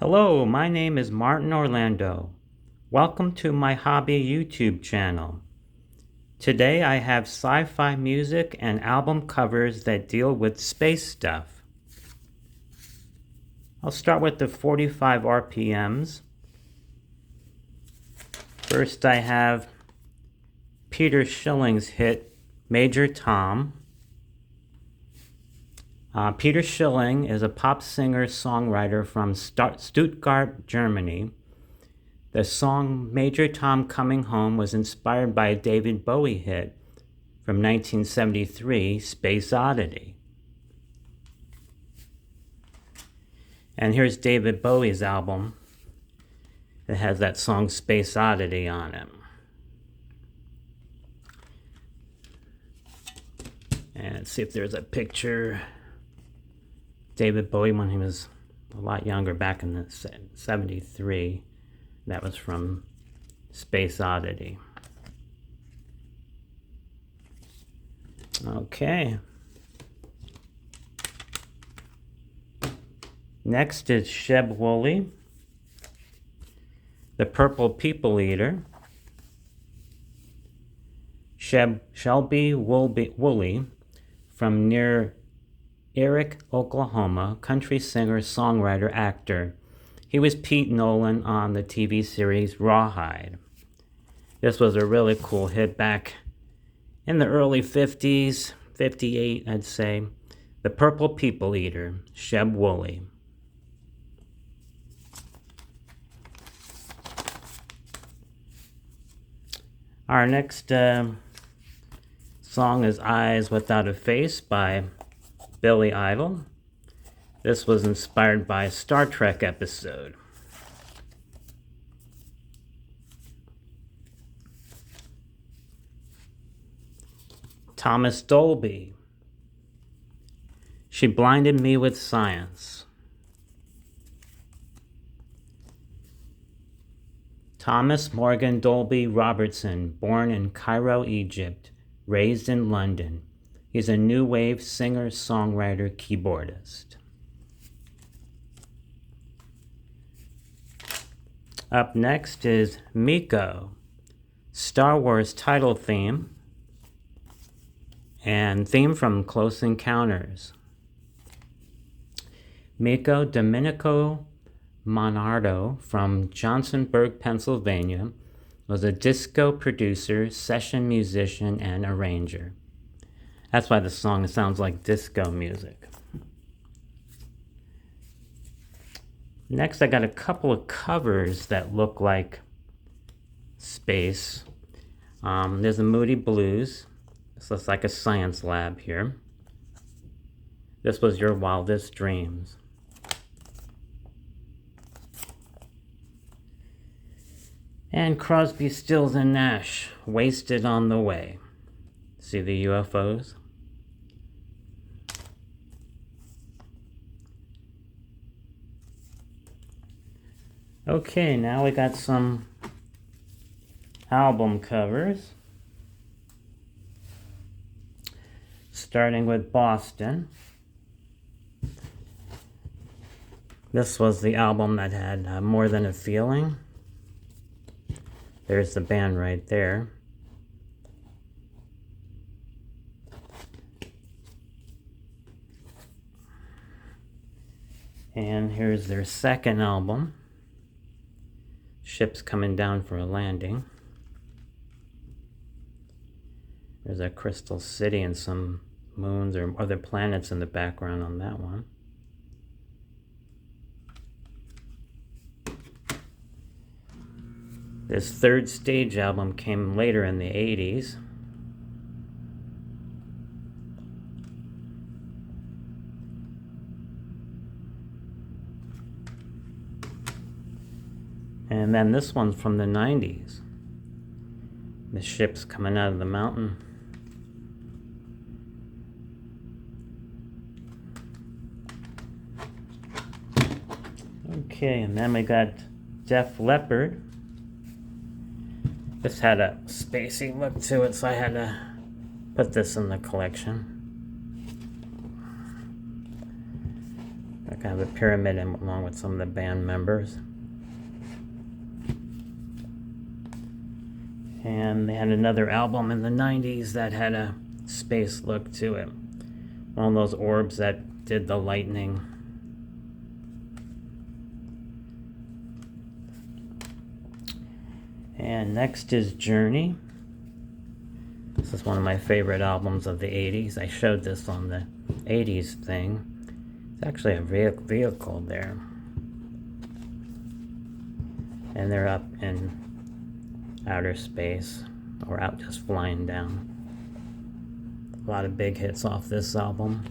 Hello, my name is Martin Orlando. Welcome to my hobby YouTube channel. Today I have sci-fi music and album covers that deal with space stuff. I'll start with the 45 RPMs. First I have Peter Schilling's hit Major Tom. Peter Schilling is a pop singer-songwriter from Stuttgart, Germany. The song Major Tom Coming Home was inspired by a David Bowie hit from 1973, Space Oddity. And here's David Bowie's album that has that song Space Oddity on it. And let's see if there's a picture. David Bowie when he was a lot younger, back in the 73. That was from Space Oddity. Okay. Next is Sheb Wooley, the Purple People Eater. Shelby Wooley from near Eric, Oklahoma, country singer, songwriter, actor. He was Pete Nolan on the TV series Rawhide. This was a really cool hit back in the early 50s, 58 I'd say. The Purple People Eater, Sheb Wooley. Our next song is Eyes Without a Face by Billy Idol. This was inspired by a Star Trek episode. Thomas Dolby. She Blinded Me with Science. Thomas Morgan Dolby Robertson, born in Cairo, Egypt, raised in London. He's a new wave singer, songwriter, keyboardist. Up next is Miko, Star Wars title theme and theme from Close Encounters. Miko Domenico Monardo from Johnsonburg, Pennsylvania, was a disco producer, session musician, and arranger. That's why the song sounds like disco music. Next, I got a couple of covers that look like space. There's a Moody Blues. This looks like a science lab here. This was Your Wildest Dreams. And Crosby, Stills, and Nash, Wasted on the Way. See the UFOs? Okay, now we got some album covers. Starting with Boston. This was the album that had More Than a Feeling. There's the band right there. And here's their second album. Ship's coming down for a landing. There's a crystal city and some moons or other planets in the background on that one. This Third Stage album came later in the 80s. And then this one's from the 90s. The ship's coming out of the mountain. Okay, and then we got Def Leppard. This had a spacey look to it, so I had to put this in the collection. Got the pyramid in, along with some of the band members. And they had another album in the 90s that had a space look to it. One of those orbs that did the lightning. And next is Journey. This is one of my favorite albums of the 80s. I showed this on the 80s thing. It's actually a vehicle there. And they're up in outer space, or out just flying down. A lot of big hits off this album.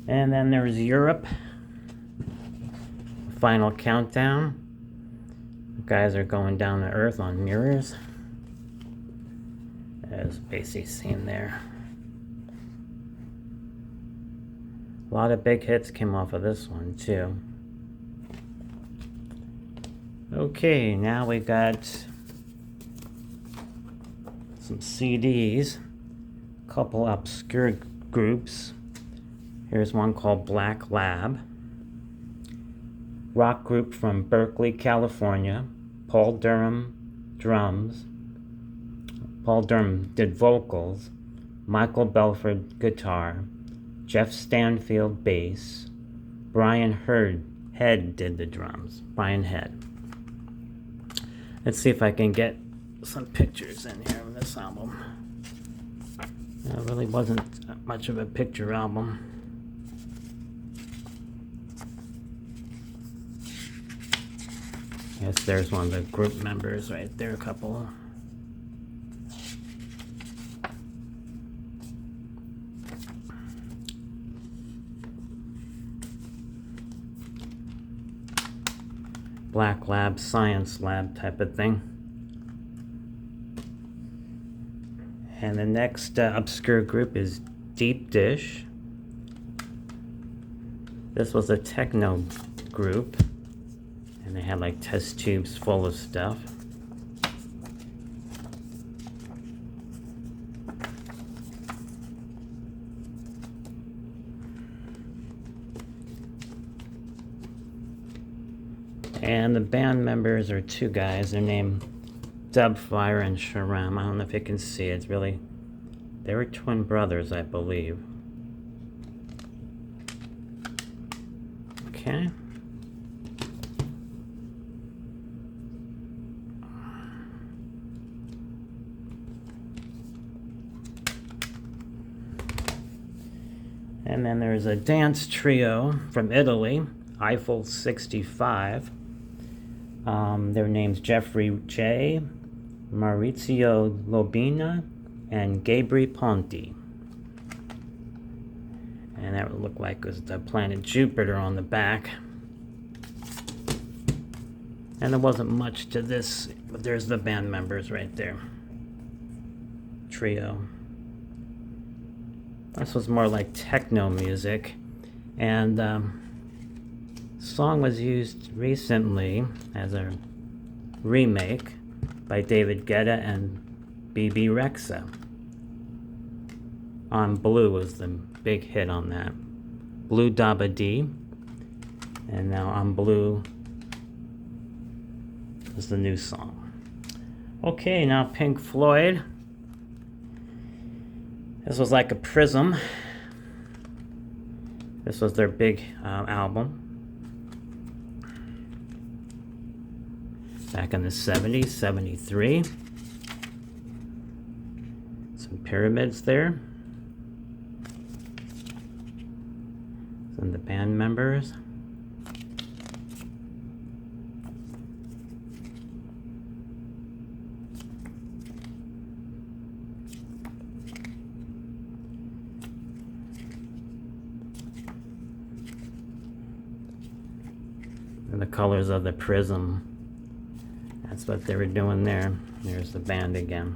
And then there's Europe. Final Countdown. The guys are going down to Earth on mirrors. There's a basic scene there. A lot of big hits came off of this one too. Okay, now we got some CDs, a couple obscure groups. Here's one called Black Lab. Rock group from Berkeley, California. Paul Durham drums. Paul Durham did vocals. Michael Belford guitar. Jeff Stanfield bass. Brian Head did the drums. Brian Head. Let's see if I can get some pictures in here of this album. It really wasn't much of a picture album. Yes, there's one of the group members right there, a couple. Black lab, science lab type of thing. And the next obscure group is Deep Dish. This was a techno group, and they had like test tubes full of stuff. And the band members are two guys. They're named Dubfire and Sharam. I don't know if you can see it. It's really, they were twin brothers, I believe. Okay. And then there's a dance trio from Italy, Eiffel 65. Their names Jeffrey J, Maurizio Lobina, and Gabri Ponti. And that would look like it was the planet Jupiter on the back. And there wasn't much to this, but there's the band members right there. Trio. This was more like techno music. And song was used recently as a remake by David Guetta and BB Rexa. On Blue was the big hit on that. Blue Dabba Dee. And now On Blue is the new song. Okay, now Pink Floyd. This was like a prism. This was their big album. Back in the 70s, 73. Some pyramids there. Some of the band members. And the colors of the prism. That's what they were doing there. There's the band again.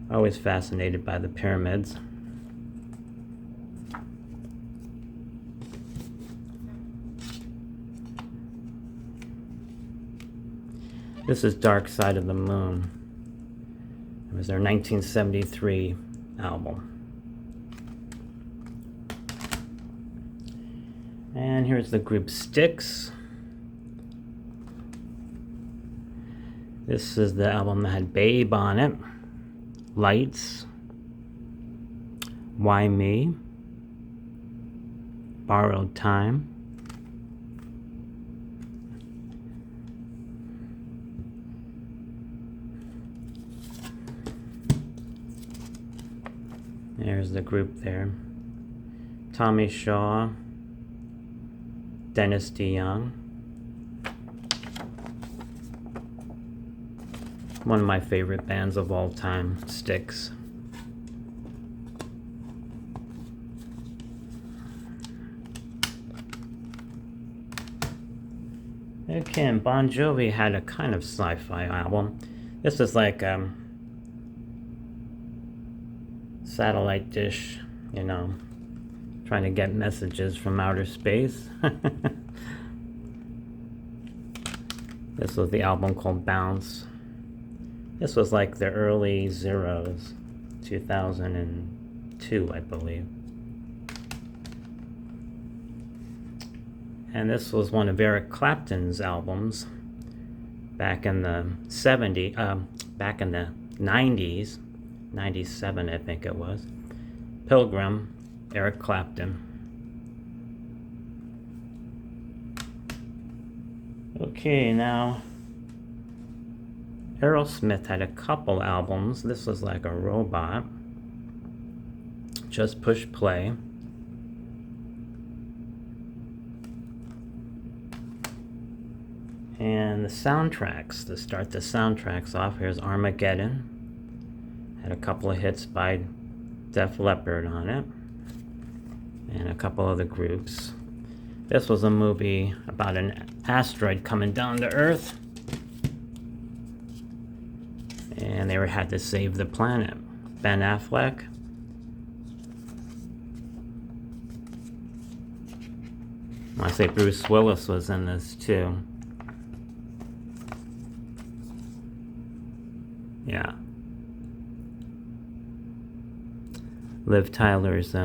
Always fascinated by the pyramids. This is Dark Side of the Moon. It was their 1973 album. And here's the group Styx. This is the album that had Babe on it, Lights, Why Me, Borrowed Time, there's the group there, Tommy Shaw, Dennis DeYoung. One of my favorite bands of all time, Styx. Okay, and Bon Jovi had a kind of sci-fi album. This is like satellite dish, you know, trying to get messages from outer space. This was the album called Bounce. This was like the early zeros, 2002, I believe. And this was one of Eric Clapton's albums back in the 90s, 97 I think it was. Pilgrim, Eric Clapton. Okay, now Aerosmith had a couple albums. This was like a robot. Just Push Play. And the soundtracks, to start the soundtracks off, here's Armageddon. Had a couple of hits by Def Leppard on it. And a couple other groups. This was a movie about an asteroid coming down to Earth. And they had to save the planet. Ben Affleck. I say Bruce Willis was in this too. Yeah. Liv Tyler is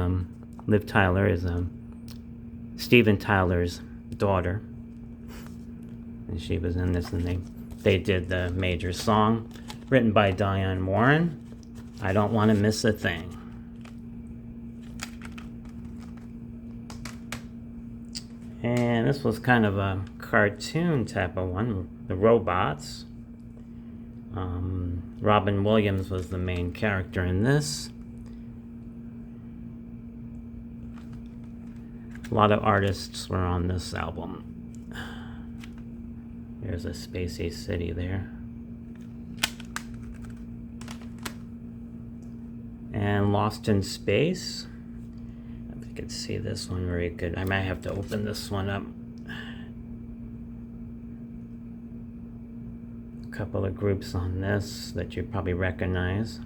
Steven Tyler's daughter. And she was in this, and they did the major song. Written by Diane Warren, I Don't Want to Miss a Thing. And this was kind of a cartoon type of one, the robots. Robin Williams was the main character in this. A lot of artists were on this album. There's a spacey city there. And Lost in Space. If you can see this one very good. I might have to open this one up. A couple of groups on this that you probably recognize.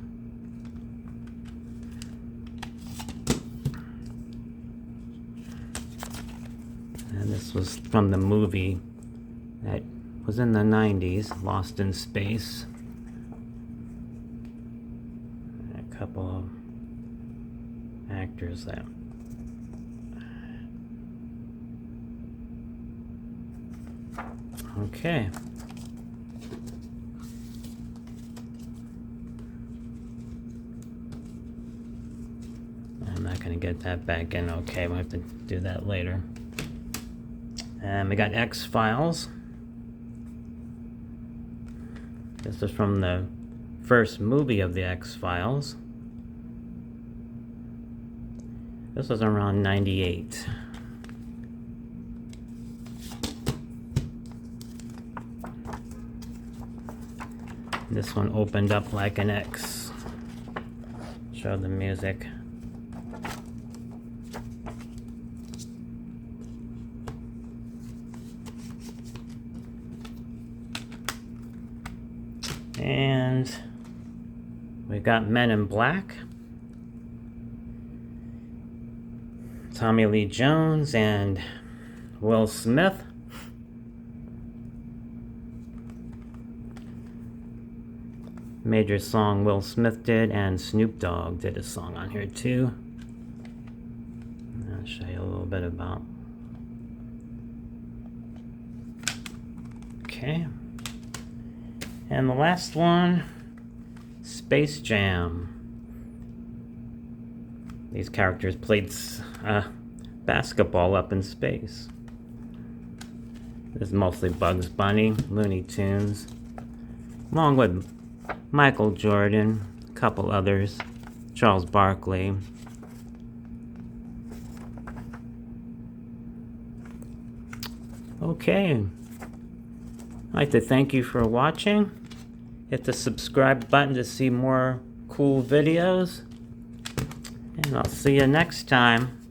And this was from the movie that was in the 90s, Lost in Space. Couple of actors that okay. I'm not going to get that back in. Okay, we'll have to do that later. And we got X-Files. This is from the first movie of the X-Files. This was around 98. This one opened up like an X. Show the music. And we got Men in Black. Tommy Lee Jones and Will Smith. major song Will Smith did, and Snoop Dogg did a song on here too. I'll show you a little bit about. Okay. And the last one, Space Jam. These characters played basketball up in space. This is mostly Bugs Bunny, Looney Tunes, along with Michael Jordan, a couple others, Charles Barkley. Okay, I'd like to thank you for watching. Hit the subscribe button to see more cool videos, and I'll see you next time.